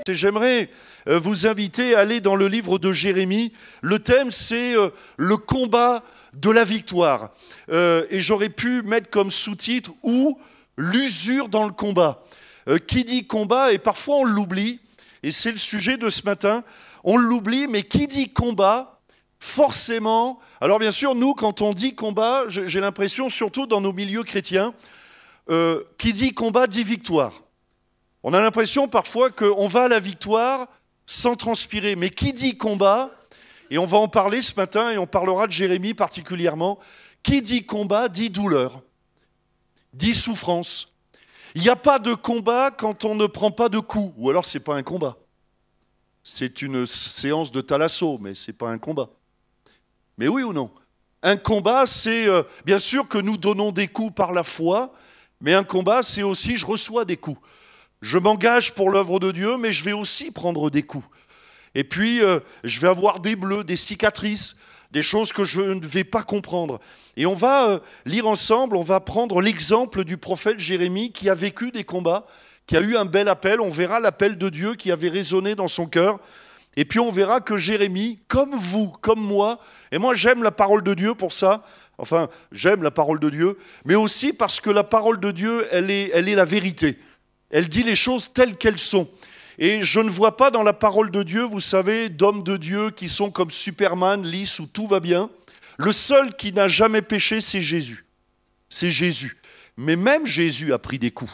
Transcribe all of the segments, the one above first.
Et j'aimerais vous inviter à aller dans le livre de Jérémie. Le thème, c'est le combat de la victoire. Et j'aurais pu mettre comme sous-titre « ou l'usure dans le combat ». Qui dit combat, et parfois on l'oublie, et c'est le sujet de ce matin, on l'oublie, mais qui dit combat, forcément... Alors bien sûr, nous, quand on dit combat, j'ai l'impression, surtout dans nos milieux chrétiens, qui dit combat dit victoire. On a l'impression parfois qu'on va à la victoire sans transpirer. Mais qui dit combat, et on va en parler ce matin, et on parlera de Jérémie particulièrement, qui dit combat dit douleur, dit souffrance. Il n'y a pas de combat quand on ne prend pas de coups, ou alors c'est pas un combat. C'est une séance de thalasso, mais c'est pas un combat. Mais oui ou non? Un combat, c'est bien sûr que nous donnons des coups par la foi, mais un combat, c'est aussi je reçois des coups. Je m'engage pour l'œuvre de Dieu, mais je vais aussi prendre des coups. Et puis, je vais avoir des bleus, des cicatrices, des choses que je ne vais pas comprendre. Et on va lire ensemble, on va prendre l'exemple du prophète Jérémie qui a vécu des combats, qui a eu un bel appel. On verra l'appel de Dieu qui avait résonné dans son cœur. Et puis on verra que Jérémie, comme vous, comme moi, et moi j'aime la parole de Dieu pour ça, enfin j'aime la parole de Dieu, mais aussi parce que la parole de Dieu, elle est la vérité. Elle dit les choses telles qu'elles sont. Et je ne vois pas dans la parole de Dieu, vous savez, d'hommes de Dieu qui sont comme Superman, lisses, où tout va bien. Le seul qui n'a jamais péché, c'est Jésus. C'est Jésus. Mais même Jésus a pris des coups.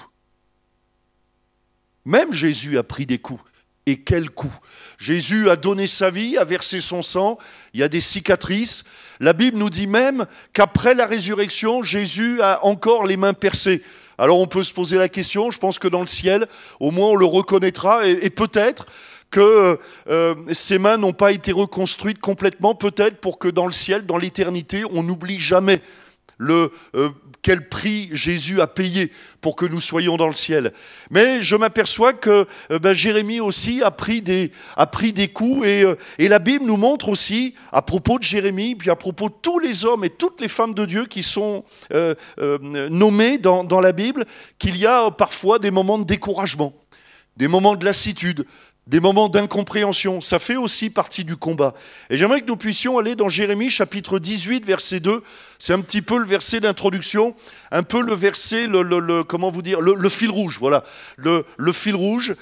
Même Jésus a pris des coups. Et quel coup! Jésus a donné sa vie, a versé son sang, il y a des cicatrices. La Bible nous dit même qu'après la résurrection, Jésus a encore les mains percées. Alors on peut se poser la question, je pense que dans le ciel, au moins on le reconnaîtra, et peut-être que ces mains n'ont pas été reconstruites complètement, peut-être pour que dans le ciel, dans l'éternité, on n'oublie jamais quel prix Jésus a payé pour que nous soyons dans le ciel. Mais je m'aperçois que Jérémie aussi a pris des coups, et la Bible nous montre aussi, à propos de Jérémie, puis à propos de tous les hommes et toutes les femmes de Dieu qui sont nommés dans la Bible, qu'il y a parfois des moments de découragement, des moments de lassitude, des moments d'incompréhension. Ça fait aussi partie du combat. Et j'aimerais que nous puissions aller dans Jérémie chapitre 18, verset 2. C'est un petit peu le verset d'introduction, un peu le verset, comment vous dire, le fil rouge. Voilà, le fil rouge,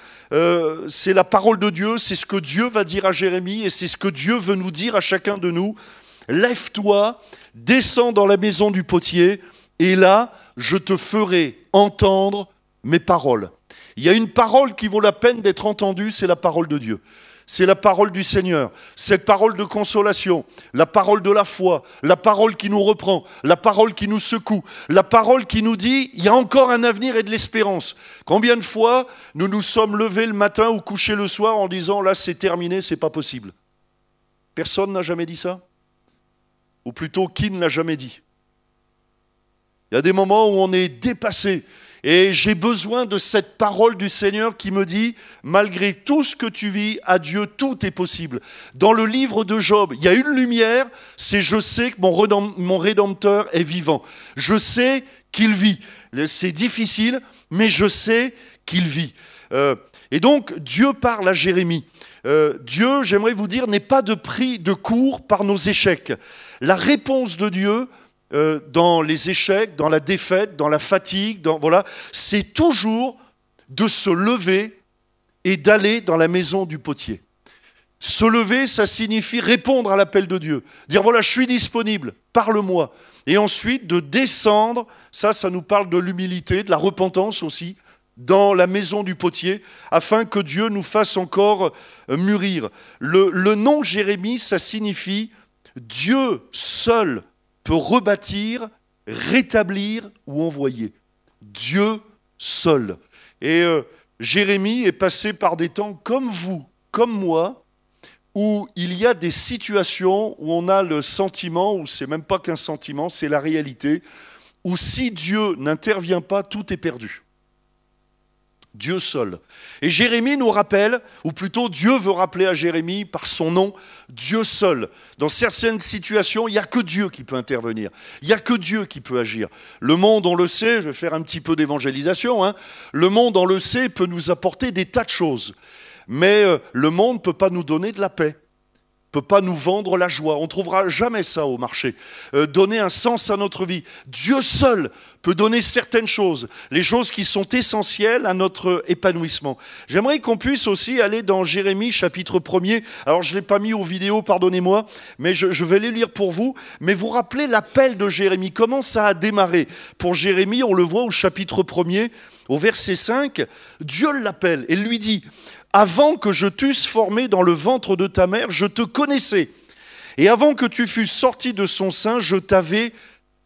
c'est la parole de Dieu, c'est ce que Dieu va dire à Jérémie, et c'est ce que Dieu veut nous dire à chacun de nous. Lève-toi, descends dans la maison du potier, et là, je te ferai entendre mes paroles. Il y a une parole qui vaut la peine d'être entendue, c'est la parole de Dieu. C'est la parole du Seigneur, cette parole de consolation, la parole de la foi, la parole qui nous reprend, la parole qui nous secoue, la parole qui nous dit « il y a encore un avenir et de l'espérance ». Combien de fois nous nous sommes levés le matin ou couchés le soir en disant « là c'est terminé, c'est pas possible ». Personne n'a jamais dit ça? Ou plutôt, qui ne l'a jamais dit? Il y a des moments où on est dépassé. Et j'ai besoin de cette parole du Seigneur qui me dit, malgré tout ce que tu vis, à Dieu, tout est possible. Dans le livre de Job, il y a une lumière, c'est je sais que mon Rédempteur est vivant. Je sais qu'il vit. C'est difficile, mais je sais qu'il vit. Et donc, Dieu parle à Jérémie. Dieu, j'aimerais vous dire, n'est pas de prix de cours par nos échecs. La réponse de Dieu, dans les échecs, dans la défaite, dans la fatigue, voilà, c'est toujours de se lever et d'aller dans la maison du potier. Se lever, ça signifie répondre à l'appel de Dieu. Dire voilà, je suis disponible, parle-moi. Et ensuite de descendre, ça nous parle de l'humilité, de la repentance aussi, dans la maison du potier, afin que Dieu nous fasse encore mûrir. Le nom Jérémie, ça signifie Dieu seul peut rebâtir, rétablir ou envoyer. Dieu seul. Et Jérémie est passé par des temps comme vous, comme moi, où il y a des situations où on a le sentiment, ou c'est même pas qu'un sentiment, c'est la réalité, où si Dieu n'intervient pas, tout est perdu. Dieu seul. Et Jérémie nous rappelle, ou plutôt Dieu veut rappeler à Jérémie par son nom, Dieu seul. Dans certaines situations, il n'y a que Dieu qui peut intervenir. Il n'y a que Dieu qui peut agir. Le monde, on le sait, je vais faire un petit peu d'évangélisation, le monde, on le sait, peut nous apporter des tas de choses. mais le monde ne peut pas nous donner de la paix. Peut pas nous vendre la joie. On ne trouvera jamais ça au marché. Donner un sens à notre vie. Dieu seul peut donner certaines choses, les choses qui sont essentielles à notre épanouissement. J'aimerais qu'on puisse aussi aller dans Jérémie chapitre 1er. Alors je ne l'ai pas mis aux vidéos, pardonnez-moi, mais je vais les lire pour vous. Mais vous rappelez l'appel de Jérémie, comment ça a démarré? Pour Jérémie, on le voit au chapitre 1er, au verset 5, Dieu l'appelle et lui dit: avant que je t'eusse formé dans le ventre de ta mère, je te connaissais. Et avant que tu fusses sorti de son sein, je t'avais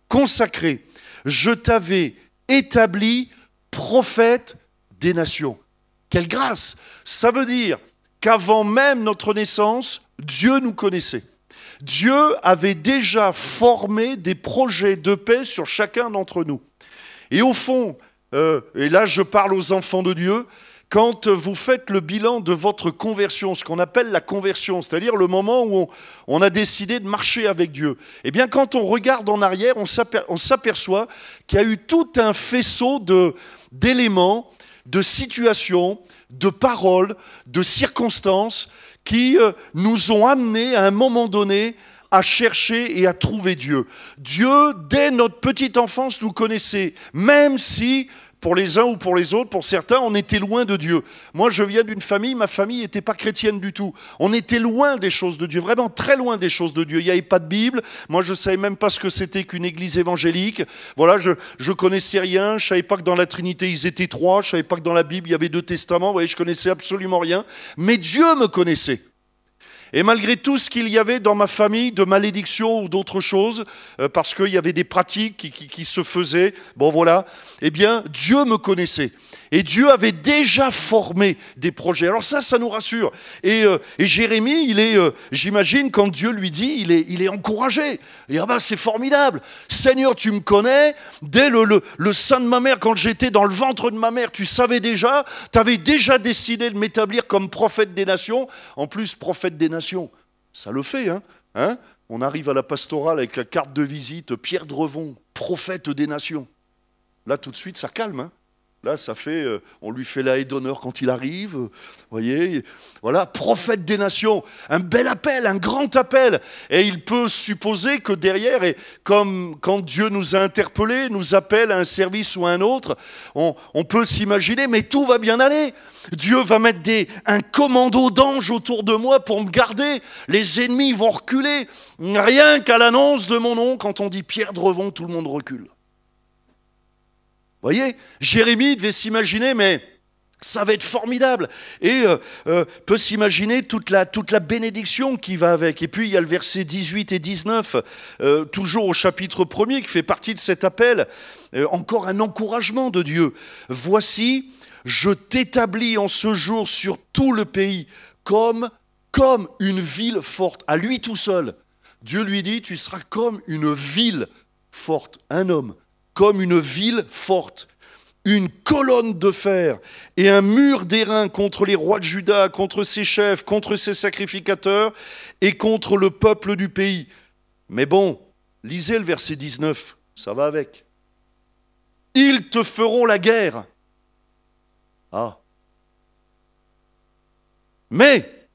consacré. Je t'avais établi prophète des nations. Quelle grâce! Ça veut dire qu'avant même notre naissance, Dieu nous connaissait. Dieu avait déjà formé des projets de paix sur chacun d'entre nous. Et au fond, et là je parle aux enfants de Dieu, quand vous faites le bilan de votre conversion, ce qu'on appelle la conversion, c'est-à-dire le moment où on a décidé de marcher avec Dieu, eh bien quand on regarde en arrière, on s'aperçoit qu'il y a eu tout un faisceau d'éléments, de situations, de paroles, de circonstances qui nous ont amenés à un moment donné à chercher et à trouver Dieu. Dieu, dès notre petite enfance, nous connaissait, même si pour les uns ou pour les autres, pour certains, on était loin de Dieu. Moi, je viens d'une famille, ma famille n'était pas chrétienne du tout. On était loin des choses de Dieu, vraiment très loin des choses de Dieu. Il n'y avait pas de Bible. Moi, je ne savais même pas ce que c'était qu'une église évangélique. Voilà, je ne connaissais rien. Je ne savais pas que dans la Trinité, ils étaient trois. Je ne savais pas que dans la Bible, il y avait 2 testaments. Vous voyez, je ne connaissais absolument rien. Mais Dieu me connaissait. Et malgré tout ce qu'il y avait dans ma famille de malédiction ou d'autres choses, parce qu'il y avait des pratiques qui se faisaient, bon voilà, eh bien Dieu me connaissait. Et Dieu avait déjà formé des projets. Alors ça nous rassure. Et Jérémie, j'imagine, quand Dieu lui dit, il est encouragé. Il dit, ah ben c'est formidable. Seigneur, tu me connais. Dès le sein de ma mère, quand j'étais dans le ventre de ma mère, tu savais déjà, tu avais déjà décidé de m'établir comme prophète des nations. En plus, prophète des nations, ça le fait, hein. On arrive à la pastorale avec la carte de visite, Pierre Drevon, prophète des nations. Là, tout de suite, ça calme, hein. Là, ça fait, on lui fait la haie d'honneur quand il arrive, vous voyez, voilà, prophète des nations, un bel appel, un grand appel. Et il peut supposer que derrière, et comme quand Dieu nous a interpellés, nous appelle à un service ou à un autre, on peut s'imaginer, mais tout va bien aller. Dieu va mettre un commando d'anges autour de moi pour me garder. Les ennemis vont reculer. Rien qu'à l'annonce de mon nom, quand on dit Pierre Drevon, tout le monde recule. Vous voyez, Jérémie devait s'imaginer, mais ça va être formidable. Et peut s'imaginer toute la bénédiction qui va avec. Et puis il y a le verset 18 et 19, toujours au chapitre 1er, qui fait partie de cet appel. Encore un encouragement de Dieu. Voici, je t'établis en ce jour sur tout le pays comme une ville forte. À lui tout seul. Dieu lui dit, tu seras comme une ville forte, un homme. Comme une ville forte, une colonne de fer et un mur d'airain contre les rois de Juda, contre ses chefs, contre ses sacrificateurs et contre le peuple du pays. Mais bon, lisez le verset 19, ça va avec. Ils te feront la guerre. Ah. Mais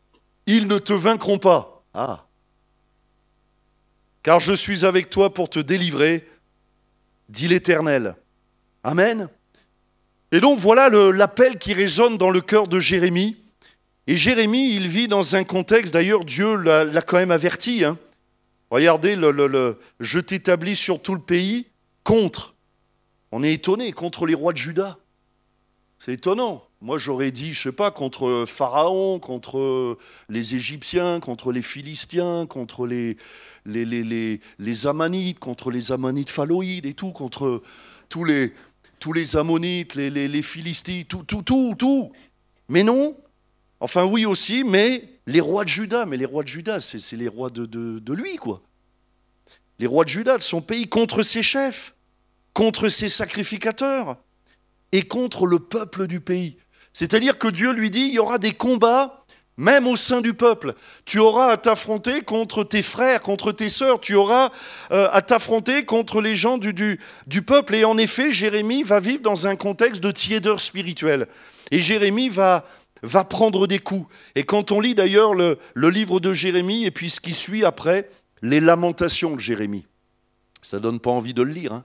ils ne te vaincront pas. Ah. Car je suis avec toi pour te délivrer, dit l'Éternel. Amen. Et donc voilà l'appel qui résonne dans le cœur de Jérémie. Et Jérémie, il vit dans un contexte, d'ailleurs Dieu l'a quand même averti. Hein. Regardez, je t'établis sur tout le pays contre. On est étonné, contre les rois de Juda. C'est étonnant. Moi j'aurais dit, je sais pas, contre Pharaon, contre les Égyptiens, contre les Philistins, contre les Ammonites, contre les Ammonites phaloïdes et tout, contre tous les Ammonites, les Philistins, tout. Mais non, enfin oui aussi, mais les rois de Juda, c'est les rois de lui, quoi. Les rois de Juda, de son pays, contre ses chefs, contre ses sacrificateurs et contre le peuple du pays. C'est-à-dire que Dieu lui dit, il y aura des combats, même au sein du peuple. Tu auras à t'affronter contre tes frères, contre tes sœurs. Tu auras à t'affronter contre les gens du peuple. Et en effet, Jérémie va vivre dans un contexte de tiédeur spirituelle. Et Jérémie va va prendre des coups. Et quand on lit d'ailleurs le livre de Jérémie, et puis ce qui suit après, les lamentations de Jérémie, ça ne donne pas envie de le lire, hein.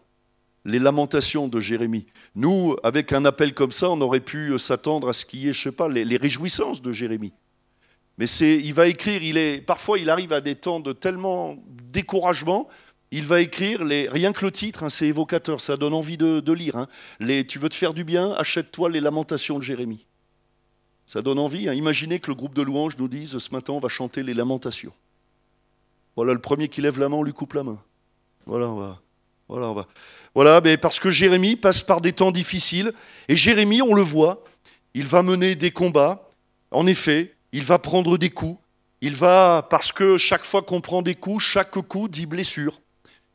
Les lamentations de Jérémie. Nous, avec un appel comme ça, on aurait pu s'attendre à ce qu'il y ait, je ne sais pas, les réjouissances de Jérémie. Mais il va écrire, parfois il arrive à des temps de tellement découragement, il va écrire, rien que le titre, hein, c'est évocateur, ça donne envie de lire. Hein. Tu veux te faire du bien, achète-toi les lamentations de Jérémie. Ça donne envie. Hein. Imaginez que le groupe de louanges nous dise, ce matin on va chanter les lamentations. Voilà, le premier qui lève la main, on lui coupe la main. Voilà, mais parce que Jérémie passe par des temps difficiles, et Jérémie, on le voit, il va mener des combats, en effet, il va prendre des coups, parce que chaque fois qu'on prend des coups, chaque coup dit blessure.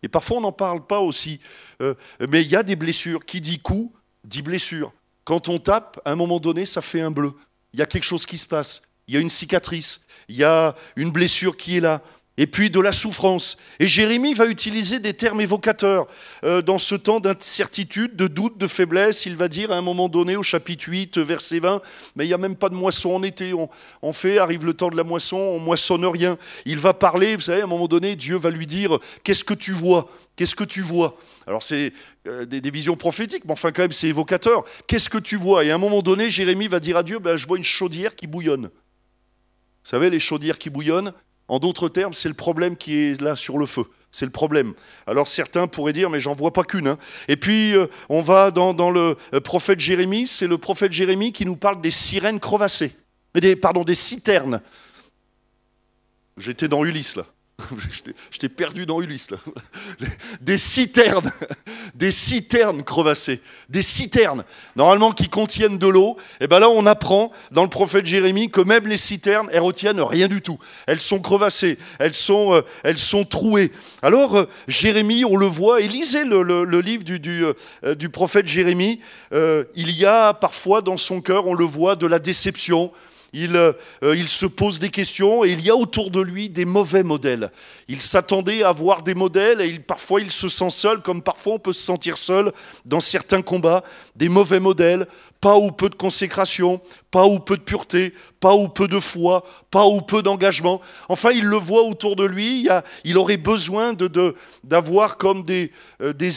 Et parfois on n'en parle pas aussi, mais il y a des blessures, qui dit coup, dit blessure. Quand on tape, à un moment donné, ça fait un bleu, il y a quelque chose qui se passe, il y a une cicatrice, il y a une blessure qui est là. Et puis de la souffrance. Et Jérémie va utiliser des termes évocateurs. Dans ce temps d'incertitude, de doute, de faiblesse, il va dire à un moment donné, au chapitre 8, verset 20, mais il n'y a même pas de moisson en été. Arrive le temps de la moisson, on ne moissonne rien. Il va parler, vous savez, à un moment donné, Dieu va lui dire, qu'est-ce que tu vois ? Qu'est-ce que tu vois ? Alors c'est des visions prophétiques, mais enfin quand même c'est évocateur. Qu'est-ce que tu vois ? Et à un moment donné, Jérémie va dire à Dieu, je vois une chaudière qui bouillonne. Vous savez, les chaudières qui bouillonnent, en d'autres termes, c'est le problème qui est là sur le feu. C'est le problème. Alors certains pourraient dire, mais j'en vois pas qu'une. Hein. Et puis, on va dans le prophète Jérémie. C'est le prophète Jérémie qui nous parle des sirènes crevassées. Des citernes. J'étais dans Ulysse, là. J'étais perdu dans Ulysse, là. Des citernes crevassées, des citernes, normalement qui contiennent de l'eau. Et bien là, on apprend dans le prophète Jérémie que même les citernes, elles retiennent rien du tout. Elles sont crevassées, elles sont trouées. Alors, Jérémie, on le voit, et lisez le livre du prophète Jérémie, il y a parfois dans son cœur, on le voit, de la déception. Il se pose des questions et il y a autour de lui des mauvais modèles. Il s'attendait à voir des modèles et parfois il se sent seul, comme parfois on peut se sentir seul dans certains combats. Des mauvais modèles, pas ou peu de consécration, pas ou peu de pureté, pas ou peu de foi, pas ou peu d'engagement. Enfin, il le voit autour de lui, il aurait besoin d'avoir comme des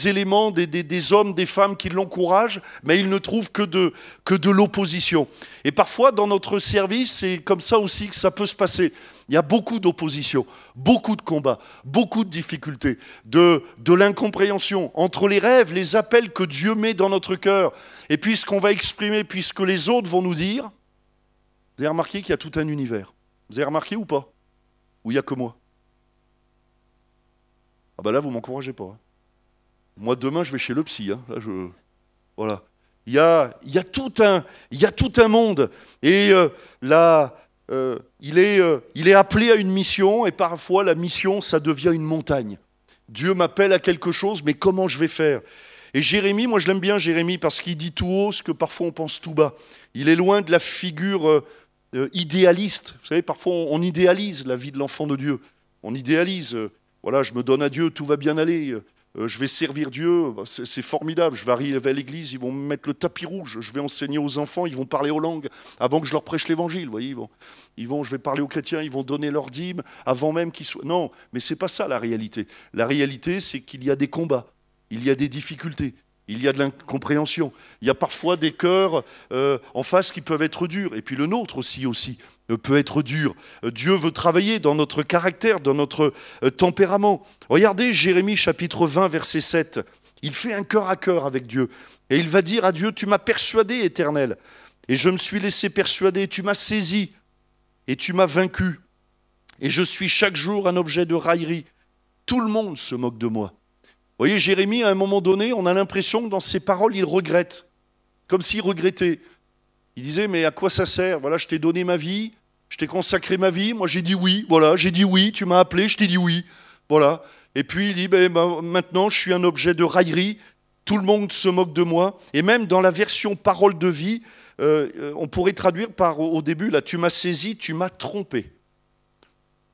éléments, des hommes, des femmes qui l'encouragent, mais il ne trouve que de l'opposition. Et parfois, dans notre service, c'est comme ça aussi que ça peut se passer. Il y a beaucoup d'opposition, beaucoup de combats, beaucoup de difficultés, de l'incompréhension entre les rêves, les appels que Dieu met dans notre cœur, et puis ce qu'on va exprimer, puis ce que les autres vont nous dire. Vous avez remarqué qu'il y a tout un univers. Vous avez remarqué ou pas ? Ou il n'y a que moi ? Ah ben là, vous ne m'encouragez pas. Hein. Moi, demain, je vais chez le psy. Hein. Là, voilà. Il y a tout un monde. Et il est appelé à une mission, et parfois la mission, ça devient une montagne. Dieu m'appelle à quelque chose, mais comment je vais faire ? Et Jérémie, moi je l'aime bien Jérémie, parce qu'il dit tout haut ce que parfois on pense tout bas. Il est loin de la figure idéaliste. Vous savez, parfois on idéalise la vie de l'enfant de Dieu. On idéalise, voilà, je me donne à Dieu, tout va bien aller. Je vais servir Dieu, c'est formidable. Je vais arriver à l'église, ils vont me mettre le tapis rouge. Je vais enseigner aux enfants, ils vont parler aux langues avant que je leur prêche l'évangile. Vous voyez, je vais parler aux chrétiens, ils vont donner leur dîme avant même qu'ils soient... Non, mais c'est pas ça la réalité. La réalité, c'est qu'il y a des combats, il y a des difficultés, il y a de l'incompréhension. Il y a parfois des cœurs en face qui peuvent être durs. Et puis le nôtre aussi peut être dur. Dieu veut travailler dans notre caractère, dans notre tempérament. Regardez Jérémie chapitre 20, verset 7. Il fait un cœur à cœur avec Dieu. Et il va dire à Dieu, tu m'as persuadé, Éternel. Et je me suis laissé persuader, tu m'as saisi et tu m'as vaincu. Et je suis chaque jour un objet de raillerie. Tout le monde se moque de moi. Vous voyez, Jérémie, à un moment donné, on a l'impression que dans ses paroles, il regrette. Comme s'il regrettait. Il disait, mais à quoi ça sert ? Voilà, je t'ai donné ma vie, je t'ai consacré ma vie, moi j'ai dit oui, voilà, j'ai dit oui, tu m'as appelé, je t'ai dit oui, voilà. Et puis il dit, maintenant je suis un objet de raillerie, tout le monde se moque de moi. Et même dans la version parole de vie, on pourrait traduire par, au début, là, tu m'as saisi, tu m'as trompé.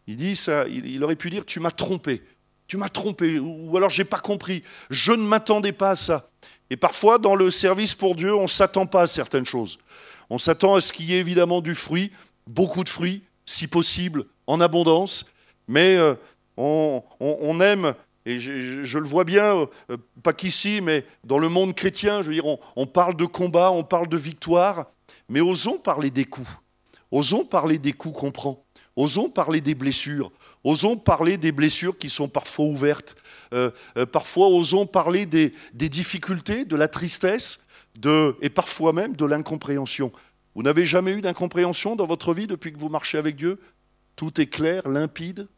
Il dit ça, il aurait pu dire, tu m'as trompé, ou alors j'ai pas compris, je ne m'attendais pas à ça. Et parfois, dans le service pour Dieu, on ne s'attend pas à certaines choses. On s'attend à ce qu'il y ait évidemment du fruit, beaucoup de fruits, si possible, en abondance. Mais on aime, et je le vois bien, pas qu'ici, mais dans le monde chrétien, je veux dire, on parle de combat, on parle de victoire, mais osons parler des coups. Osons parler des coups qu'on prend. Osons parler des blessures. Osons parler des blessures qui sont parfois ouvertes. Parfois, osons parler des difficultés, de la tristesse, et parfois même de l'incompréhension. Vous n'avez jamais eu d'incompréhension dans votre vie depuis que vous marchez avec Dieu? Tout est clair, limpide.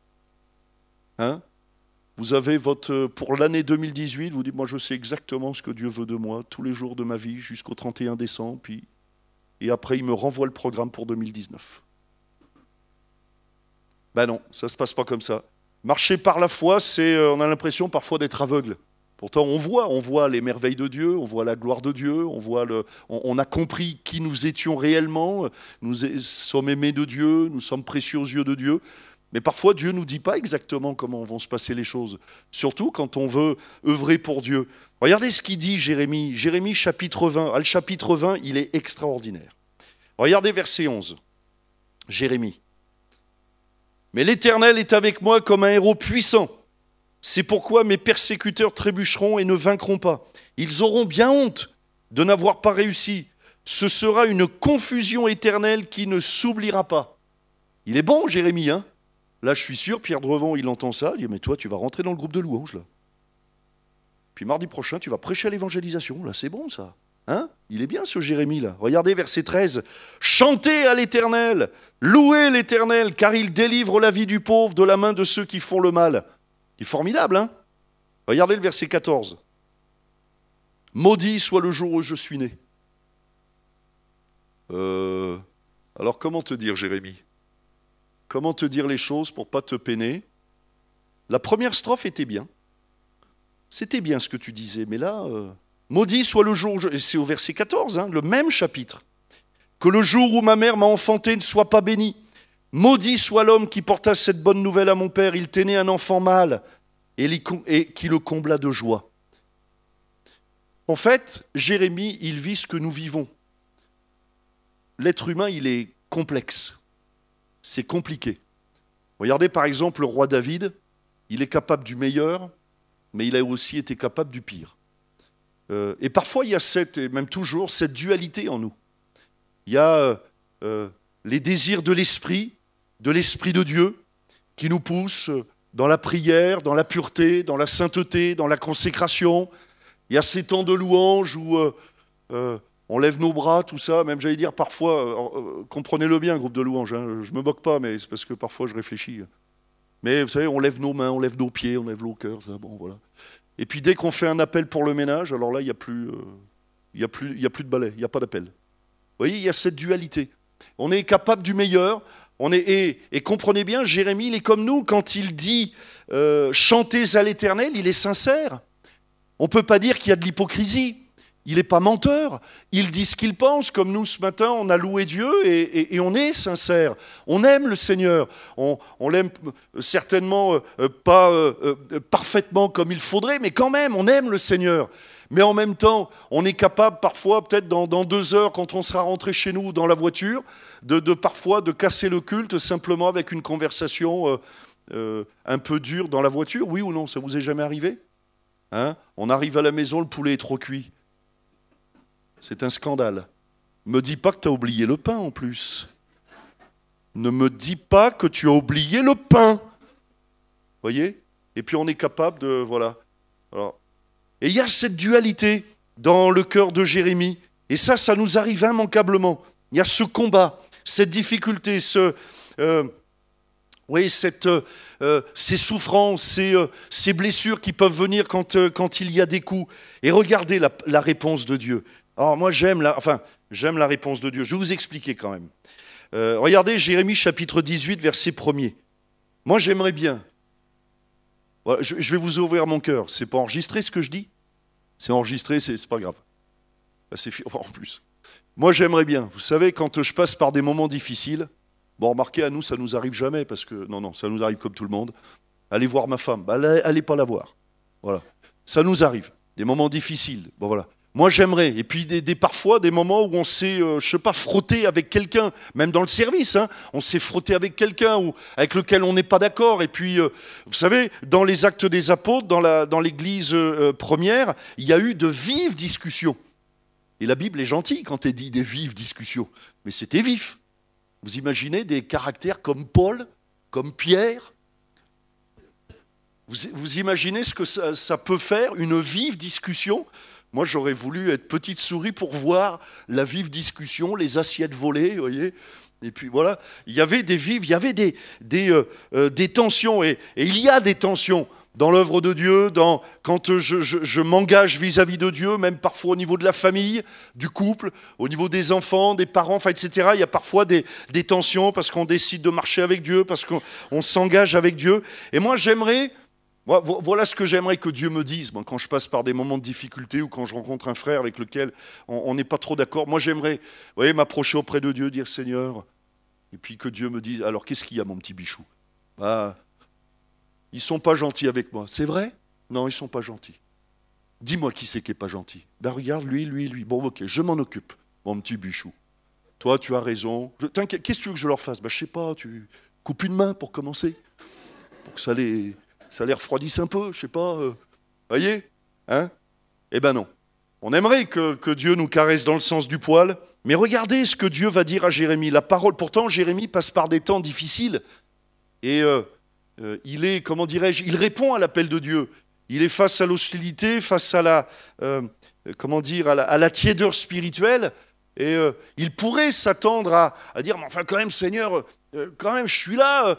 Hein? Vous avez pour l'année 2018, vous dites, moi je sais exactement ce que Dieu veut de moi, tous les jours de ma vie, jusqu'au 31 décembre, et après il me renvoie le programme pour 2019. Ben non, ça ne se passe pas comme ça. Marcher par la foi, on a l'impression parfois d'être aveugle. Pourtant, on voit les merveilles de Dieu, on voit la gloire de Dieu, on a compris qui nous étions réellement, nous sommes aimés de Dieu, nous sommes précieux aux yeux de Dieu. Mais parfois, Dieu ne nous dit pas exactement comment vont se passer les choses, surtout quand on veut œuvrer pour Dieu. Regardez ce qu'il dit Jérémie. Jérémie chapitre 20. Ah, le chapitre 20, il est extraordinaire. Regardez verset 11. Jérémie. Mais l'Éternel est avec moi comme un héros puissant. C'est pourquoi mes persécuteurs trébucheront et ne vaincront pas. Ils auront bien honte de n'avoir pas réussi. Ce sera une confusion éternelle qui ne s'oubliera pas. Il est bon, Jérémie, hein? Là, je suis sûr, Pierre Drevant, il entend ça, il dit, mais toi, tu vas rentrer dans le groupe de louanges, là. Puis mardi prochain, tu vas prêcher à l'évangélisation. Là, c'est bon, ça. Hein? Il est bien, ce Jérémie, là. Regardez, verset 13. Chantez à l'Éternel, louez l'Éternel, car il délivre la vie du pauvre de la main de ceux qui font le mal. C'est formidable, hein? Regardez le verset 14. Maudit soit le jour où je suis né. Alors, comment te dire, Jérémie? Comment te dire les choses pour ne pas te peiner? La première strophe était bien. C'était bien ce que tu disais, mais là, maudit soit le jour, c'est au verset 14, hein, le même chapitre. Que le jour où ma mère m'a enfanté ne soit pas béni. Maudit soit l'homme qui porta cette bonne nouvelle à mon père. Il tenait un enfant mâle et qui le combla de joie. En fait, Jérémie, il vit ce que nous vivons. L'être humain, il est complexe. C'est compliqué. Regardez par exemple le roi David, il est capable du meilleur, mais il a aussi été capable du pire. Et parfois il y a et même toujours, cette dualité en nous. Il y a les désirs de l'esprit de Dieu, qui nous poussent dans la prière, dans la pureté, dans la sainteté, dans la consécration. Il y a ces temps de louange où on lève nos bras, tout ça, même j'allais dire parfois, comprenez-le bien, groupe de louange, hein, je ne me moque pas, mais c'est parce que parfois je réfléchis. Mais vous savez, on lève nos mains, on lève nos pieds, on lève nos cœurs, ça, bon, voilà. Et puis dès qu'on fait un appel pour le ménage, alors là, il n'y a plus de balai, il n'y a pas d'appel. Vous voyez, il y a cette dualité. On est capable du meilleur, et comprenez bien, Jérémie, il est comme nous, quand il dit chantez à l'Éternel, il est sincère. On ne peut pas dire qu'il y a de l'hypocrisie. Il n'est pas menteur, il dit ce qu'il pense, comme nous ce matin on a loué Dieu et on est sincère, on aime le Seigneur, on l'aime certainement pas parfaitement comme il faudrait, mais quand même on aime le Seigneur. Mais en même temps, on est capable parfois, peut-être dans 2 heures, quand on sera rentré chez nous dans la voiture, parfois de casser le culte simplement avec une conversation un peu dure dans la voiture, oui ou non, ça vous est jamais arrivé? Hein? On arrive à la maison, le poulet est trop cuit. C'est un scandale. Me dis pas que tu as oublié le pain en plus. Ne me dis pas que tu as oublié le pain. Voyez? Et puis on est capable de... Voilà. Alors, et il y a cette dualité dans le cœur de Jérémie. Et ça nous arrive immanquablement. Il y a ce combat, cette difficulté, ces souffrances, ces blessures qui peuvent venir quand il y a des coups. Et regardez la réponse de Dieu. Alors moi j'aime la réponse de Dieu. Je vais vous expliquer quand même. Regardez Jérémie chapitre 18, verset 1er. Moi j'aimerais bien. Voilà, je vais vous ouvrir mon cœur. C'est pas enregistré ce que je dis? C'est enregistré, c'est pas grave. C'est en plus. Moi j'aimerais bien. Vous savez, quand je passe par des moments difficiles, bon remarquez, à nous ça nous arrive jamais, parce que non, ça nous arrive comme tout le monde. Allez voir ma femme, allez pas la voir. Voilà. Ça nous arrive. Des moments difficiles. Bon voilà. Moi, j'aimerais. Et puis, parfois, des moments où on s'est, je sais pas, frotté avec quelqu'un, même dans le service, hein, on s'est frotté avec quelqu'un ou avec lequel on n'est pas d'accord. Et puis, vous savez, dans les Actes des Apôtres, dans l'Église première, il y a eu de vives discussions. Et la Bible est gentille quand elle dit des vives discussions. Mais c'était vif. Vous imaginez des caractères comme Paul, comme Pierre? Vous imaginez ce que ça peut faire, une vive discussion? Moi, j'aurais voulu être petite souris pour voir la vive discussion, les assiettes volées, vous voyez. Et puis voilà, il y avait des vives, il y avait des tensions. Et il y a des tensions dans l'œuvre de Dieu, quand je m'engage vis-à-vis de Dieu, même parfois au niveau de la famille, du couple, au niveau des enfants, des parents, enfin, etc. Il y a parfois des tensions parce qu'on décide de marcher avec Dieu, parce qu'on s'engage avec Dieu. Et moi, voilà ce que j'aimerais que Dieu me dise quand je passe par des moments de difficulté ou quand je rencontre un frère avec lequel on n'est pas trop d'accord. Moi, j'aimerais, vous voyez, m'approcher auprès de Dieu, dire Seigneur, et puis que Dieu me dise, alors qu'est-ce qu'il y a, mon petit bichou? Bah, ils sont pas gentils avec moi. C'est vrai? Non, ils sont pas gentils. Dis-moi qui c'est qui est pas gentil. Ben regarde, lui. Bon, ok, je m'en occupe, mon petit bichou. Toi, tu as raison. T'inquiète, qu'est-ce que tu veux que je leur fasse? Ben, je sais pas, tu coupes une main pour commencer, pour que ça les refroidisse un peu, je sais pas. Voyez, hein? Eh ben non. On aimerait que Dieu nous caresse dans le sens du poil, mais regardez ce que Dieu va dire à Jérémie. La parole, pourtant, Jérémie passe par des temps difficiles. Et il est, comment dirais-je, il répond à l'appel de Dieu. Il est face à l'hostilité, face à à la tiédeur spirituelle. Et il pourrait s'attendre à dire, mais enfin quand même, Seigneur, quand même, je suis là,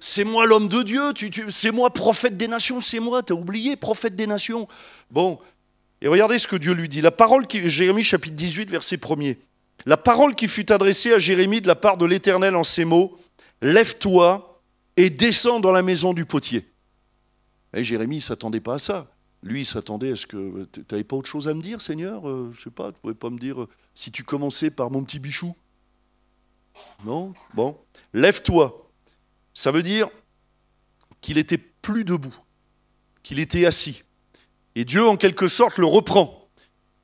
c'est moi l'homme de Dieu, c'est moi prophète des nations, c'est moi, t'as oublié, prophète des nations. Bon, et regardez ce que Dieu lui dit. La parole Jérémie chapitre 18, verset 1er. La parole qui fut adressée à Jérémie de la part de l'Éternel en ces mots, lève-toi et descends dans la maison du potier. Et Jérémie ne s'attendait pas à ça. Lui, il s'attendait à ce que... Tu n'avais pas autre chose à me dire, Seigneur? Je sais pas, tu ne pouvais pas me dire si tu commençais par mon petit bichou? Non? Bon. Lève-toi. Ça veut dire qu'il était plus debout, qu'il était assis. Et Dieu, en quelque sorte, le reprend.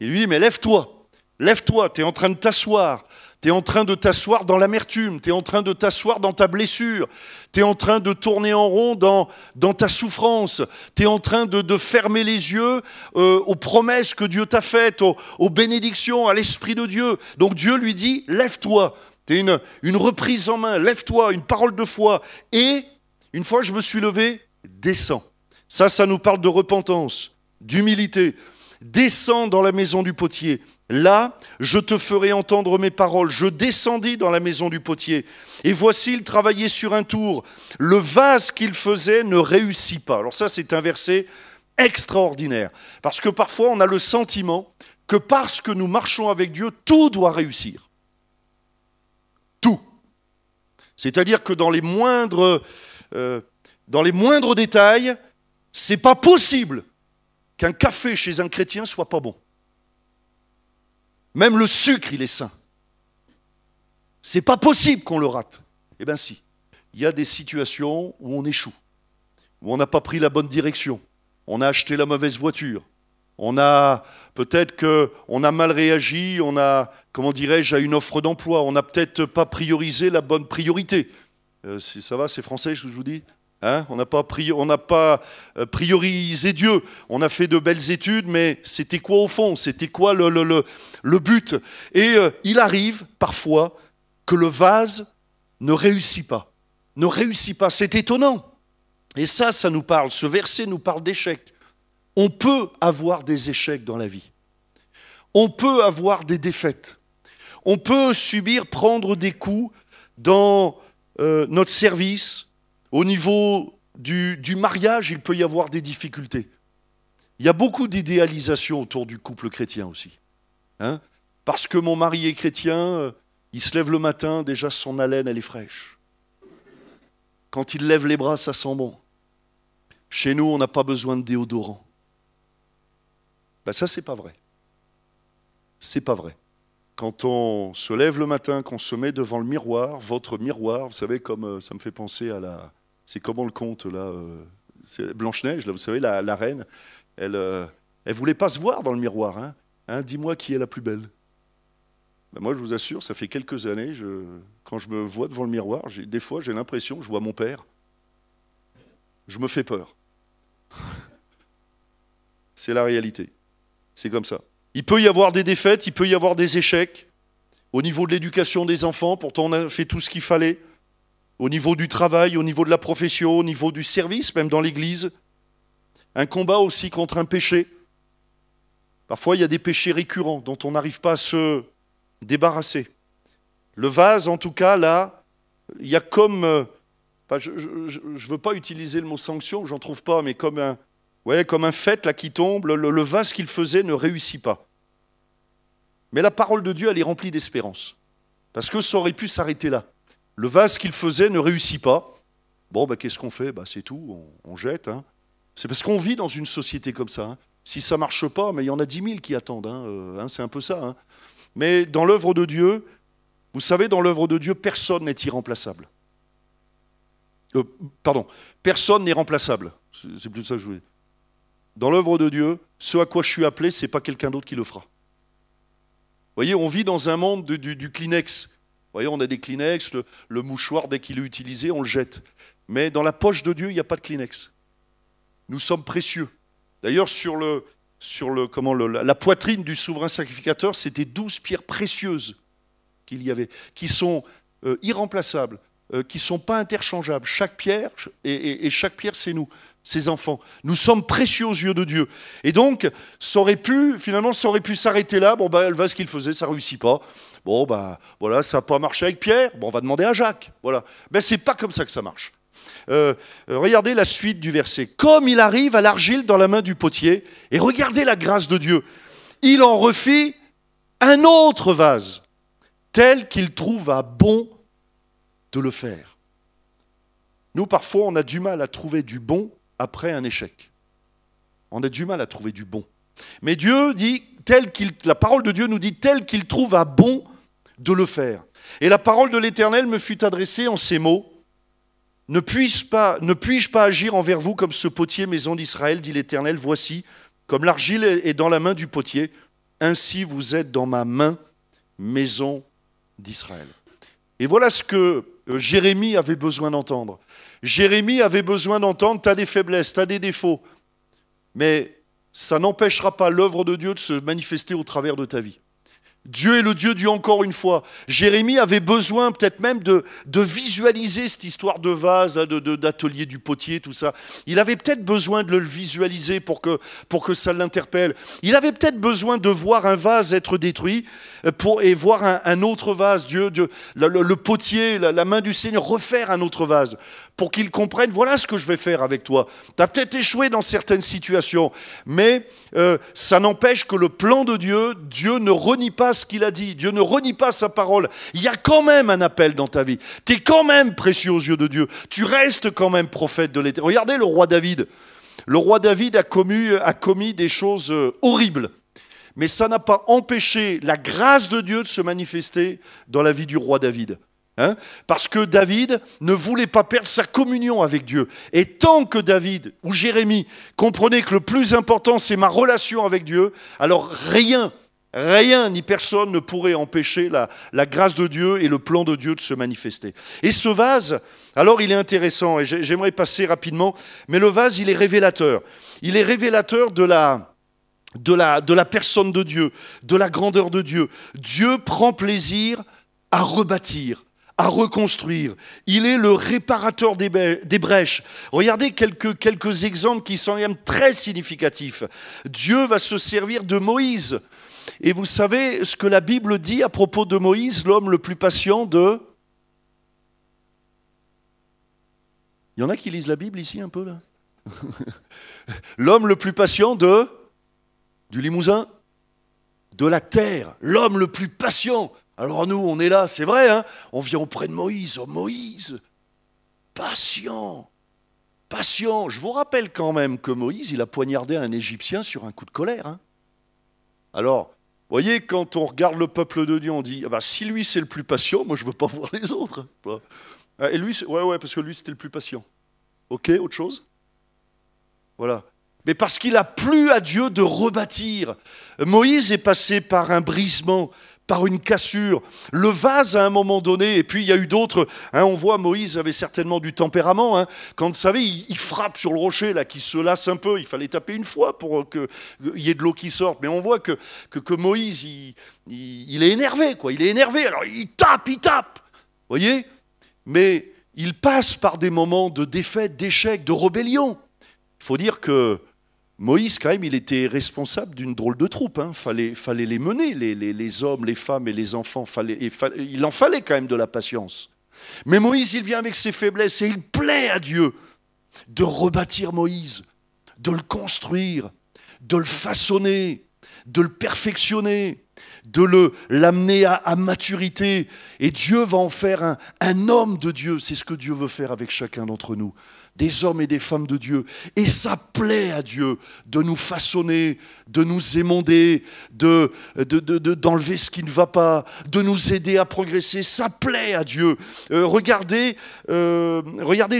Et lui dit, mais lève-toi, lève-toi, tu es en train de t'asseoir. Tu es en train de t'asseoir dans l'amertume, tu es en train de t'asseoir dans ta blessure, tu es en train de tourner en rond dans ta souffrance, tu es en train de fermer les yeux aux promesses que Dieu t'a faites, aux bénédictions, à l'Esprit de Dieu. Donc Dieu lui dit, lève-toi, tu es une reprise en main, lève-toi, une parole de foi. Et une fois que je me suis levé, descends. Ça nous parle de repentance, d'humilité. Descends dans la maison du potier. Là, je te ferai entendre mes paroles. Je descendis dans la maison du potier. Et voici, il travaillait sur un tour. Le vase qu'il faisait ne réussit pas. Alors ça, c'est un verset extraordinaire. Parce que parfois, on a le sentiment que parce que nous marchons avec Dieu, tout doit réussir. Tout. C'est-à-dire que dans les moindres détails, c'est pas possible qu'un café chez un chrétien soit pas bon. Même le sucre, il est sain. C'est pas possible qu'on le rate. Eh bien si. Il y a des situations où on échoue, où on n'a pas pris la bonne direction, on a acheté la mauvaise voiture, peut-être qu'on a mal réagi, on a, comment dirais-je, à une offre d'emploi, on n'a peut-être pas priorisé la bonne priorité. Ça va, c'est français, je vous dis? Hein, on n'a pas priorisé Dieu. On a fait de belles études, mais c'était quoi au fond? C'était quoi le but? Et il arrive parfois que le vase ne réussit pas. Ne réussit pas. C'est étonnant. Et ça nous parle. Ce verset nous parle d'échecs. On peut avoir des échecs dans la vie. On peut avoir des défaites. On peut prendre des coups dans notre service. Au niveau du mariage, il peut y avoir des difficultés. Il y a beaucoup d'idéalisation autour du couple chrétien aussi. Hein? Parce que mon mari est chrétien, il se lève le matin, déjà son haleine, elle est fraîche. Quand il lève les bras, ça sent bon. Chez nous, on n'a pas besoin de déodorant. Ben ça, c'est pas vrai. C'est pas vrai. Quand on se lève le matin, qu'on se met devant le miroir, votre miroir, vous savez, comme ça me fait penser à la... C'est comment le conte, là c'est Blanche-Neige, là, vous savez, la reine, elle voulait pas se voir dans le miroir. Hein. Hein, dis-moi qui est la plus belle. Ben moi, je vous assure, ça fait quelques années, quand je me vois devant le miroir, des fois, j'ai l'impression que je vois mon père. Je me fais peur. C'est la réalité. C'est comme ça. Il peut y avoir des défaites, il peut y avoir des échecs. Au niveau de l'éducation des enfants, pourtant on a fait tout ce qu'il fallait. Au niveau du travail, au niveau de la profession, au niveau du service, même dans l'église. Un combat aussi contre un péché. Parfois, il y a des péchés récurrents dont on n'arrive pas à se débarrasser. Le vase, en tout cas, là, il y a comme... je ne veux pas utiliser le mot sanction, j'en trouve pas, mais comme un fait là, qui tombe, le vase qu'il faisait ne réussit pas. Mais la parole de Dieu, elle est remplie d'espérance. Parce que ça aurait pu s'arrêter là. Le vase qu'il faisait ne réussit pas. Bon, qu'est-ce qu'on fait? C'est tout, on jette. Hein. C'est parce qu'on vit dans une société comme ça. Hein. Si ça ne marche pas, mais il y en a 10 000 qui attendent. Hein. C'est un peu ça. Hein. Mais dans l'œuvre de Dieu, vous savez, dans l'œuvre de Dieu, personne n'est irremplaçable. Personne n'est remplaçable. C'est plus ça que je voulais. Dans l'œuvre de Dieu, ce à quoi je suis appelé, ce n'est pas quelqu'un d'autre qui le fera. Vous voyez, on vit dans un monde du Kleenex. Vous voyez, on a des Kleenex, le mouchoir, dès qu'il est utilisé, on le jette. Mais dans la poche de Dieu, il n'y a pas de Kleenex. Nous sommes précieux. D'ailleurs, sur la poitrine du souverain sacrificateur, c'était 12 pierres précieuses qu'il y avait, qui sont irremplaçables, qui ne sont pas interchangeables. Chaque pierre, et chaque pierre, c'est nous, ses enfants. Nous sommes précieux aux yeux de Dieu. Et donc, ça aurait pu s'arrêter là. Bon, le vase qu'il faisait, ça ne réussit pas. Bon, voilà, ça n'a pas marché avec Pierre. Bon, on va demander à Jacques. Voilà. Mais ce n'est pas comme ça que ça marche. Regardez la suite du verset. Comme il arrive à l'argile dans la main du potier, et regardez la grâce de Dieu. Il en refit un autre vase, tel qu'il trouva bon de le faire. Nous, parfois, on a du mal à trouver du bon après un échec. On a du mal à trouver du bon. Mais Dieu dit, la parole de Dieu nous dit, tel qu'il trouva bon de le faire. Et la parole de l'Éternel me fut adressée en ces mots. Ne puis-je pas agir envers vous comme ce potier, maison d'Israël, dit l'Éternel, voici, comme l'argile est dans la main du potier, ainsi vous êtes dans ma main, maison d'Israël. Et voilà ce que Jérémie avait besoin d'entendre. Jérémie avait besoin d'entendre, tu as des faiblesses, tu as des défauts, mais ça n'empêchera pas l'œuvre de Dieu de se manifester au travers de ta vie. Dieu est le Dieu du encore une fois. Jérémie avait besoin peut-être même de visualiser cette histoire de vase, d'atelier du potier, tout ça. Il avait peut-être besoin de le visualiser pour que ça l'interpelle. Il avait peut-être besoin de voir un vase être détruit et voir un autre vase, le potier, la main du Seigneur, refaire un autre vase pour qu'il comprenne, voilà ce que je vais faire avec toi. Tu as peut-être échoué dans certaines situations, mais ça n'empêche que le plan de Dieu, Dieu ne renie pas ce qu'il a dit, Dieu ne renie pas sa parole. Il y a quand même un appel dans ta vie. Tu es quand même précieux aux yeux de Dieu. Tu restes quand même prophète de l'Éternel. Regardez le roi David. Le roi David a commis des choses horribles. Mais ça n'a pas empêché la grâce de Dieu de se manifester dans la vie du roi David. Hein? Parce que David ne voulait pas perdre sa communion avec Dieu. Et tant que David ou Jérémie comprenaient que le plus important, c'est ma relation avec Dieu, alors rien ni personne ne pourrait empêcher la grâce de Dieu et le plan de Dieu de se manifester. Et ce vase, alors il est intéressant, et j'aimerais passer rapidement, mais le vase, il est révélateur. Il est révélateur de la personne de Dieu, de la grandeur de Dieu. Dieu prend plaisir à rebâtir, à reconstruire. Il est le réparateur des brèches. Regardez quelques exemples qui sont même très significatifs. Dieu va se servir de Moïse. Et vous savez ce que la Bible dit à propos de Moïse, l'homme le plus patient de... Il y en a qui lisent la Bible ici un peu là. L'homme le plus patient du Limousin, de la terre. L'homme le plus patient. Alors nous, on est là, c'est vrai, hein, on vient auprès de Moïse. Oh, Moïse, patient. Je vous rappelle quand même que Moïse, il a poignardé un Égyptien sur un coup de colère. Hein. Alors, vous voyez, quand on regarde le peuple de Dieu, on dit, si lui c'est le plus patient, moi je ne veux pas voir les autres. Et lui, ouais, parce que lui c'était le plus patient. Ok, autre chose? Voilà. mais parce qu'il a plu à Dieu de rebâtir. Moïse est passé par un brisement, par une cassure. Le vase à un moment donné, et puis il y a eu d'autres. On voit Moïse avait certainement du tempérament. Quand vous savez, il frappe sur le rocher, là, qui se lasse un peu. Il fallait taper une fois pour qu'il y ait de l'eau qui sorte. Mais on voit que Moïse, il est énervé, quoi. Il est énervé, alors il tape. Vous voyez ? Mais il passe par des moments de défaite, d'échec, de rébellion. Il faut dire que Moïse, quand même, il était responsable d'une drôle de troupe. Fallait les mener, les hommes, les femmes et les enfants. Il en fallait quand même de la patience. Mais Moïse, il vient avec ses faiblesses et il plaît à Dieu de rebâtir Moïse, de le construire, de le façonner, de le perfectionner, de l'amener à maturité. Et Dieu va en faire un homme de Dieu. C'est ce que Dieu veut faire avec chacun d'entre nous. Des hommes et des femmes de Dieu. Et ça plaît à Dieu de nous façonner, de nous émonder, d'enlever ce qui ne va pas, de nous aider à progresser. Ça plaît à Dieu. Regardez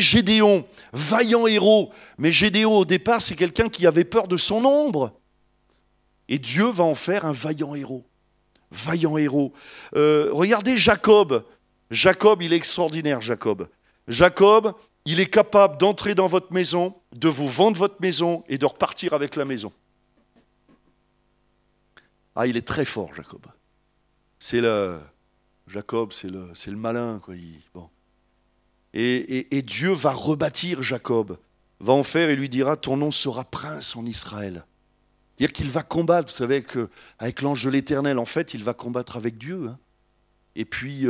Gédéon, vaillant héros. Mais Gédéon, au départ, c'est quelqu'un qui avait peur de son ombre. Et Dieu va en faire un vaillant héros. Vaillant héros. Regardez Jacob. Jacob, il est extraordinaire, Jacob. Jacob, il est capable d'entrer dans votre maison, de vous vendre votre maison et de repartir avec la maison. Ah, il est très fort, Jacob. Jacob, c'est le malin, quoi. Bon. Et Dieu va rebâtir Jacob, va en faire et lui dira, ton nom sera prince en Israël. C'est-à-dire qu'il va combattre, vous savez, avec l'ange de l'Éternel, en fait, il va combattre avec Dieu. Et puis,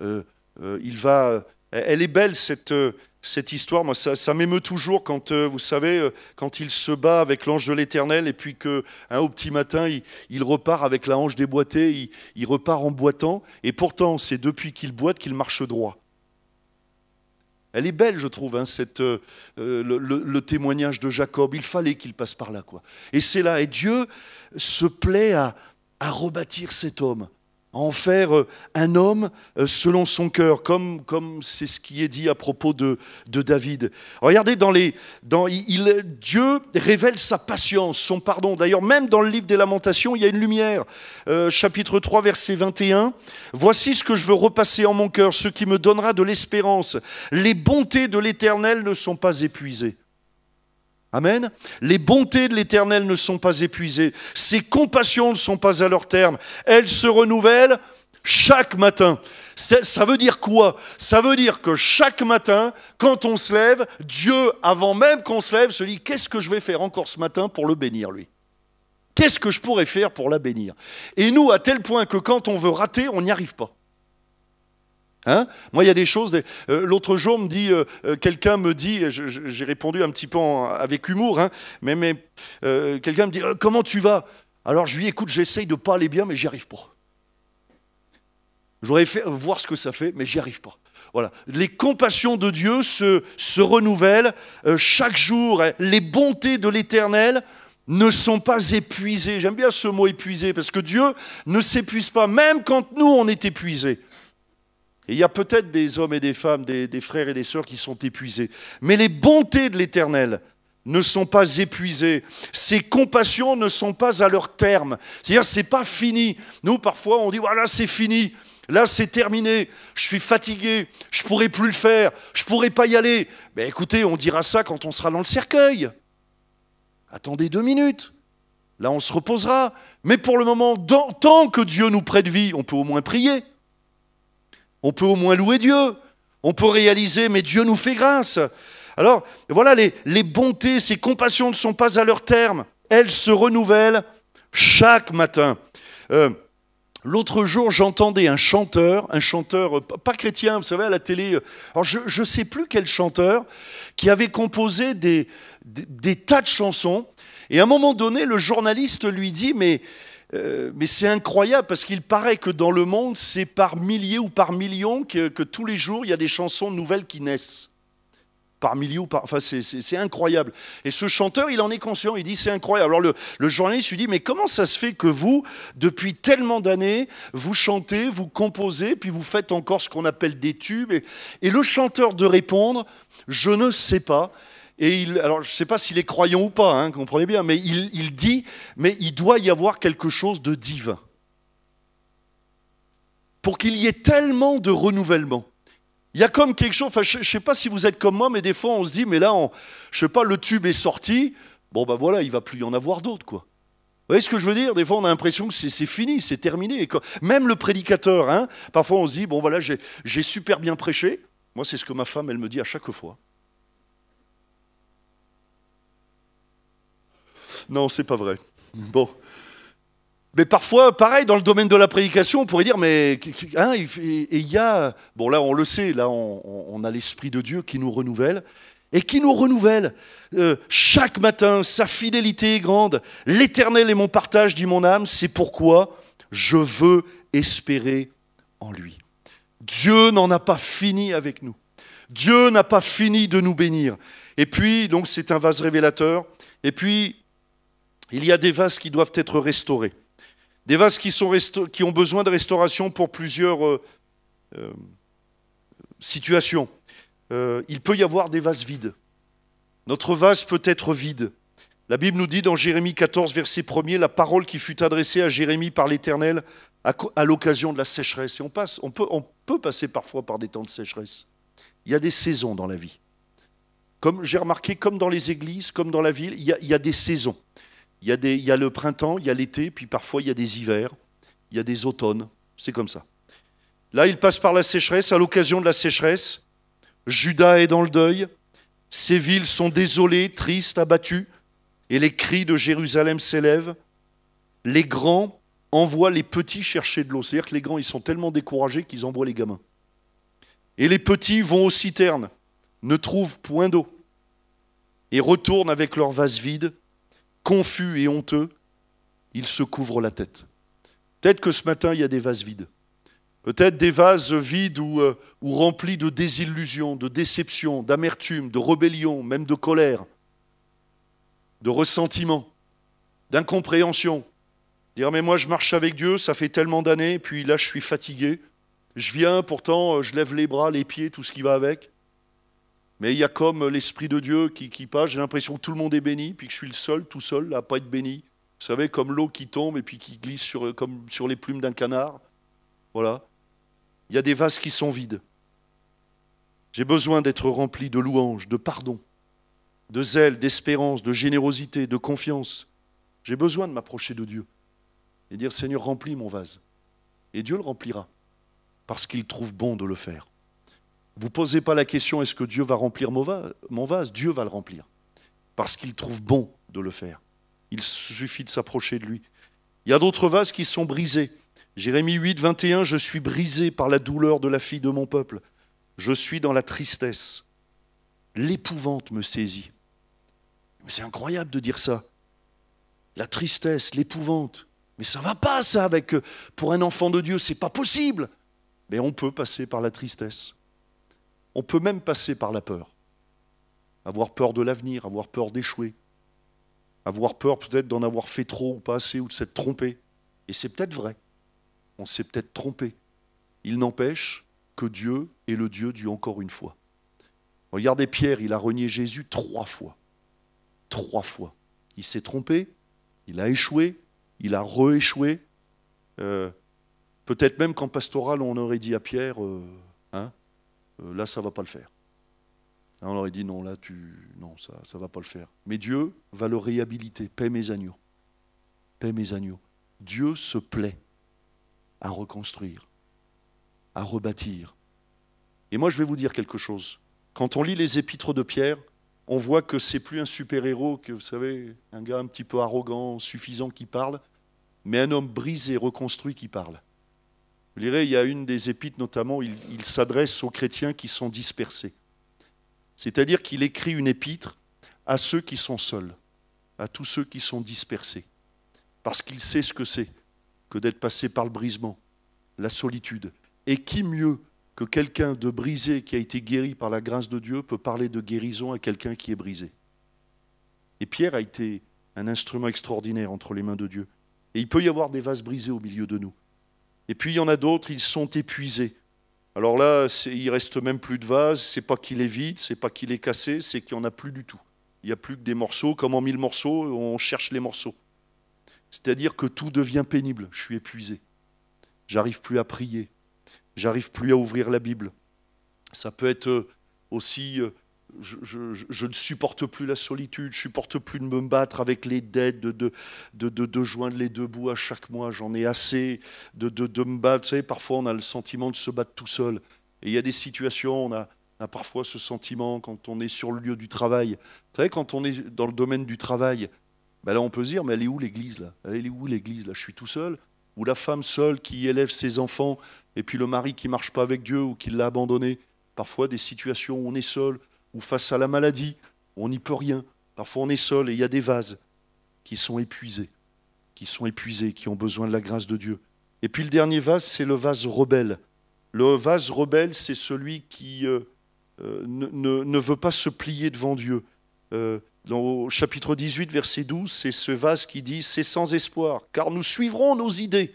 il va... Elle est belle, cette histoire. Moi, ça m'émeut toujours quand, vous savez, quand il se bat avec l'ange de l'Éternel et puis qu'au petit matin, il repart avec la hanche déboîtée, il repart en boitant. Et pourtant, c'est depuis qu'il boite qu'il marche droit. Elle est belle, je trouve, le témoignage de Jacob. Il fallait qu'il passe par là, quoi. Et c'est là. Et Dieu se plaît à rebâtir cet homme, à en faire un homme selon son cœur, comme c'est ce qui est dit à propos de David. Regardez, Dieu révèle sa patience, son pardon. D'ailleurs, même dans le livre des Lamentations, il y a une lumière. Chapitre 3, verset 21. « Voici ce que je veux repasser en mon cœur, ce qui me donnera de l'espérance. Les bontés de l'Éternel ne sont pas épuisées. » Amen. Les bontés de l'Éternel ne sont pas épuisées. Ses compassions ne sont pas à leur terme. Elles se renouvellent chaque matin. Ça veut dire quoi? Ça veut dire que chaque matin, quand on se lève, Dieu, avant même qu'on se lève, se dit « Qu'est-ce que je vais faire encore ce matin pour le bénir, lui ? Qu'est-ce que je pourrais faire pour la bénir ?» Et nous, à tel point que quand on veut rater, on n'y arrive pas. Moi, il y a des choses. L'autre jour, quelqu'un me dit, j'ai répondu un petit peu avec humour, mais quelqu'un me dit comment tu vas? Alors je lui dis écoute, j'essaye de pas aller bien, mais j'y arrive pas. Je voudrais voir ce que ça fait, mais j'y arrive pas. Voilà. Les compassions de Dieu se renouvellent chaque jour. Les bontés de l'Éternel ne sont pas épuisées. J'aime bien ce mot épuisé parce que Dieu ne s'épuise pas, même quand nous on est épuisés. Et il y a peut-être des hommes et des femmes, des frères et des sœurs qui sont épuisés. Mais les bontés de l'Éternel ne sont pas épuisées. Ses compassions ne sont pas à leur terme. C'est-à-dire, c'est pas fini. Nous, parfois, on dit, voilà, c'est fini. Là, c'est terminé. Je suis fatigué. Je ne pourrai plus le faire. Je ne pourrai pas y aller. Mais écoutez, on dira ça quand on sera dans le cercueil. Attendez 2 minutes. Là, on se reposera. Mais pour le moment, tant que Dieu nous prête vie, on peut au moins prier. On peut au moins louer Dieu, on peut réaliser, mais Dieu nous fait grâce. Alors, voilà, les bontés, ces compassions ne sont pas à leur terme. Elles se renouvellent chaque matin. L'autre jour, j'entendais un chanteur, pas chrétien, vous savez, à la télé. Alors, je ne sais plus quel chanteur, qui avait composé des tas de chansons. Et à un moment donné, le journaliste lui dit, mais c'est incroyable parce qu'il paraît que dans le monde, c'est par milliers ou par millions que tous les jours, il y a des chansons nouvelles qui naissent. Par milliers ou par... Enfin, c'est incroyable. Et ce chanteur, il en est conscient, il dit c'est incroyable. Alors le journaliste lui dit, mais comment ça se fait que vous, depuis tellement d'années, vous chantez, vous composez, puis vous faites encore ce qu'on appelle des tubes et le chanteur de répondre, je ne sais pas. Et alors je ne sais pas s'il est croyant ou pas, hein, comprenez bien, mais il dit, mais il doit y avoir quelque chose de divin. Pour qu'il y ait tellement de renouvellement. Il y a comme quelque chose, enfin, je ne sais pas si vous êtes comme moi, mais des fois on se dit, mais là, je ne sais pas, le tube est sorti, bon ben voilà, il ne va plus y en avoir d'autres, quoi. Vous voyez ce que je veux dire? Des fois on a l'impression que c'est fini, c'est terminé. Et même le prédicateur, hein, parfois on se dit, bon voilà, j'ai super bien prêché. Moi c'est ce que ma femme, elle me dit à chaque fois. Non, c'est pas vrai. Bon. Mais parfois, pareil, dans le domaine de la prédication, on pourrait dire, mais hein, et il y a... Bon, là, on le sait, là, on a l'Esprit de Dieu qui nous renouvelle, et qui nous renouvelle chaque matin. Sa fidélité est grande. L'Éternel est mon partage, dit mon âme, c'est pourquoi je veux espérer en lui. Dieu n'en a pas fini avec nous. Dieu n'a pas fini de nous bénir. Et puis, donc, c'est un vase révélateur. Et puis, il y a des vases qui doivent être restaurés. Des vases qui ont besoin de restauration pour plusieurs situations. Il peut y avoir des vases vides. Notre vase peut être vide. La Bible nous dit dans Jérémie 14, verset 1er, la parole qui fut adressée à Jérémie par l'Éternel à l'occasion de la sécheresse. Et on peut passer parfois par des temps de sécheresse. Il y a des saisons dans la vie. Comme j'ai remarqué, comme dans les églises, comme dans la ville, il y a des saisons. Il y a le printemps, il y a l'été, puis parfois il y a des hivers, il y a des automnes. C'est comme ça. Là, il passe par la sécheresse. À l'occasion de la sécheresse, Juda est dans le deuil. Ses villes sont désolées, tristes, abattues. Et les cris de Jérusalem s'élèvent. Les grands envoient les petits chercher de l'eau. C'est-à-dire que les grands, ils sont tellement découragés qu'ils envoient les gamins. Et les petits vont aux citernes, ne trouvent point d'eau. Et retournent avec leur vase vide. Confus et honteux, ils se couvrent la tête. Peut-être que ce matin, il y a des vases vides. Peut-être des vases vides ou remplis de désillusions, de déceptions, d'amertume, de rébellion, même de colère, de ressentiment, d'incompréhension. Dire, mais moi je marche avec Dieu, ça fait tellement d'années, puis là je suis fatigué. Je viens, pourtant je lève les bras, les pieds, tout ce qui va avec. Mais il y a comme l'Esprit de Dieu qui passe, j'ai l'impression que tout le monde est béni, puis que je suis le seul, tout seul, à ne pas être béni. Vous savez, comme l'eau qui tombe et puis qui glisse comme sur les plumes d'un canard. Voilà. Il y a des vases qui sont vides. J'ai besoin d'être rempli de louanges, de pardon, de zèle, d'espérance, de générosité, de confiance. J'ai besoin de m'approcher de Dieu et dire, Seigneur, remplis mon vase. Et Dieu le remplira, parce qu'il trouve bon de le faire. Vous ne posez pas la question, est-ce que Dieu va remplir mon vase? Dieu va le remplir, parce qu'il trouve bon de le faire. Il suffit de s'approcher de lui. Il y a d'autres vases qui sont brisés. Jérémie 8, 21, je suis brisé par la douleur de la fille de mon peuple. Je suis dans la tristesse. L'épouvante me saisit. Mais c'est incroyable de dire ça. La tristesse, l'épouvante. Mais ça ne va pas, ça, pour un enfant de Dieu. Ce n'est pas possible. Mais on peut passer par la tristesse. On peut même passer par la peur. Avoir peur de l'avenir, avoir peur d'échouer. Avoir peur peut-être d'en avoir fait trop ou pas assez ou de s'être trompé. Et c'est peut-être vrai. On s'est peut-être trompé. Il n'empêche que Dieu est le Dieu du encore une fois. Regardez Pierre, il a renié Jésus 3 fois. 3 fois. Il s'est trompé, il a échoué, il a rééchoué. Peut-être même qu'en pastoral, on aurait dit à Pierre, là, ça ne va pas le faire. Là, on aurait dit, non, là, non, ça ne va pas le faire. Mais Dieu va le réhabiliter. Paix mes agneaux. Paix mes agneaux. Dieu se plaît à reconstruire, à rebâtir. Et moi, je vais vous dire quelque chose. Quand on lit les épîtres de Pierre, on voit que c'est plus un super-héros, que vous savez, un gars un petit peu arrogant, suffisant qui parle, mais un homme brisé, reconstruit qui parle. Vous lirez, il y a une des épîtres notamment, il s'adresse aux chrétiens qui sont dispersés. C'est-à-dire qu'il écrit une épître à ceux qui sont seuls, à tous ceux qui sont dispersés, parce qu'il sait ce que c'est que d'être passé par le brisement, la solitude. Et qui mieux que quelqu'un de brisé qui a été guéri par la grâce de Dieu peut parler de guérison à quelqu'un qui est brisé. Et Pierre a été un instrument extraordinaire entre les mains de Dieu. Et il peut y avoir des vases brisés au milieu de nous. Et puis il y en a d'autres, ils sont épuisés. Alors là, il ne reste même plus de vase, c'est pas qu'il est vide, c'est pas qu'il est cassé, c'est qu'il n'y en a plus du tout. Il n'y a plus que des morceaux. Comme en 1000 morceaux, on cherche les morceaux. C'est-à-dire que tout devient pénible. Je suis épuisé. J'arrive plus à prier. J'arrive plus à ouvrir la Bible. Ça peut être aussi... Je ne supporte plus la solitude, je ne supporte plus de me battre avec les dettes, de joindre les deux bouts à chaque mois. J'en ai assez de me battre. Vous savez, parfois on a le sentiment de se battre tout seul. Et il y a des situations, on a parfois ce sentiment quand on est sur le lieu du travail. Vous savez, quand on est dans le domaine du travail, ben là on peut se dire, mais elle est où l'église là? Elle est où l'église là? Je suis tout seul? Ou la femme seule qui élève ses enfants, et puis le mari qui ne marche pas avec Dieu ou qui l'a abandonné. Parfois des situations où on est seul, ou face à la maladie, on n'y peut rien. Parfois on est seul et il y a des vases qui sont épuisés, qui ont besoin de la grâce de Dieu. Et puis le dernier vase, c'est le vase rebelle. Le vase rebelle, c'est celui qui ne veut pas se plier devant Dieu. Au chapitre 18, verset 12, c'est ce vase qui dit « C'est sans espoir, car nous suivrons nos idées.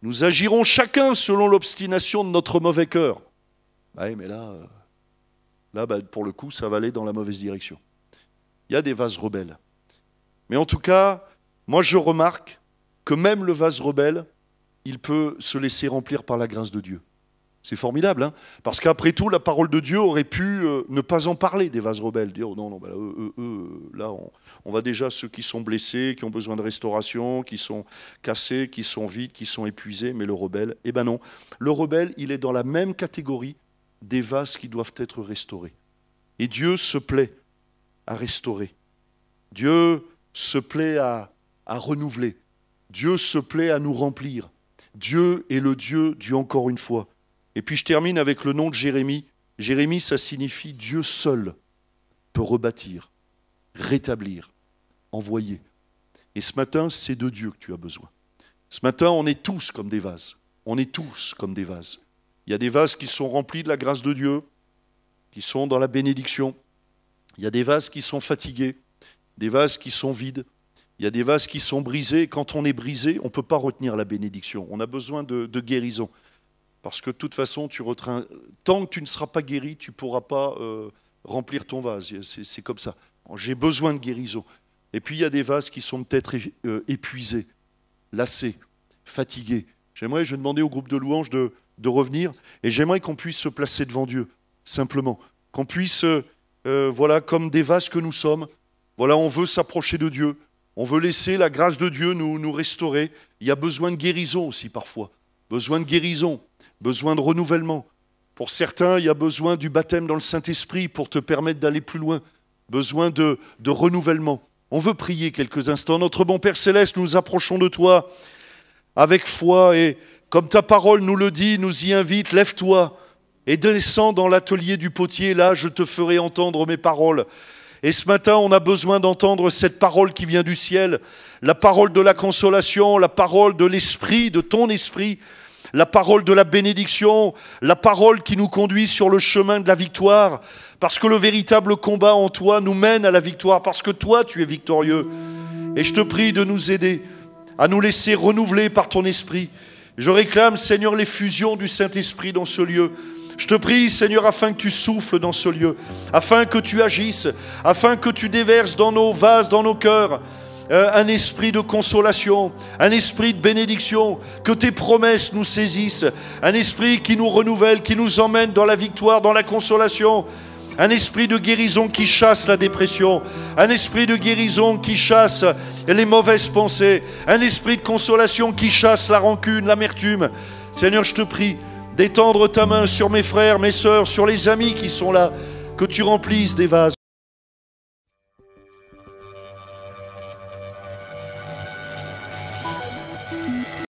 Nous agirons chacun selon l'obstination de notre mauvais cœur. » Oui, mais là, pour le coup, ça va aller dans la mauvaise direction. Il y a des vases rebelles. Mais en tout cas, moi je remarque que même le vase rebelle, il peut se laisser remplir par la grâce de Dieu. C'est formidable, hein? Parce qu'après tout, la parole de Dieu aurait pu ne pas en parler des vases rebelles. Dire, oh non, là, on va déjà ceux qui sont blessés, qui ont besoin de restauration, qui sont cassés, qui sont vides, qui sont épuisés, mais le rebelle, eh ben non. Le rebelle, il est dans la même catégorie des vases qui doivent être restaurés. Et Dieu se plaît à restaurer. Dieu se plaît à renouveler. Dieu se plaît à nous remplir. Dieu est le Dieu du encore une fois. Et puis je termine avec le nom de Jérémie. Jérémie, ça signifie Dieu seul peut rebâtir, rétablir, envoyer. Et ce matin, c'est de Dieu que tu as besoin. Ce matin, on est tous comme des vases. On est tous comme des vases. Il y a des vases qui sont remplis de la grâce de Dieu, qui sont dans la bénédiction. Il y a des vases qui sont fatigués, des vases qui sont vides. Il y a des vases qui sont brisés. Quand on est brisé, on ne peut pas retenir la bénédiction. On a besoin de guérison. Parce que de toute façon, tant que tu ne seras pas guéri, tu ne pourras pas remplir ton vase. C'est comme ça. J'ai besoin de guérison. Et puis il y a des vases qui sont peut-être épuisés, lassés, fatigués. Je vais demander au groupe de louanges de revenir. Et j'aimerais qu'on puisse se placer devant Dieu, simplement. Qu'on puisse, voilà, comme des vases que nous sommes, voilà, on veut s'approcher de Dieu. On veut laisser la grâce de Dieu nous restaurer. Il y a besoin de guérison aussi parfois. Besoin de guérison. Besoin de renouvellement. Pour certains, il y a besoin du baptême dans le Saint-Esprit pour te permettre d'aller plus loin. Besoin de renouvellement. On veut prier quelques instants. Notre bon Père Céleste, nous nous approchons de toi avec foi et comme ta parole nous le dit, nous y invite, lève-toi et descends dans l'atelier du potier. Là, je te ferai entendre mes paroles. Et ce matin, on a besoin d'entendre cette parole qui vient du ciel, la parole de la consolation, la parole de l'Esprit, de ton Esprit, la parole de la bénédiction, la parole qui nous conduit sur le chemin de la victoire, parce que le véritable combat en toi nous mène à la victoire, parce que toi, tu es victorieux. Et je te prie de nous aider à nous laisser renouveler par ton Esprit. Je réclame, Seigneur, l'effusion du Saint-Esprit dans ce lieu. Je te prie, Seigneur, afin que tu souffles dans ce lieu, afin que tu agisses, afin que tu déverses dans nos vases, dans nos cœurs, un esprit de consolation, un esprit de bénédiction, que tes promesses nous saisissent, un esprit qui nous renouvelle, qui nous emmène dans la victoire, dans la consolation, un esprit de guérison qui chasse la dépression, un esprit de guérison qui chasse les mauvaises pensées, un esprit de consolation qui chasse la rancune, l'amertume. Seigneur, je te prie d'étendre ta main sur mes frères, mes sœurs, sur les amis qui sont là, que tu remplisses des vases.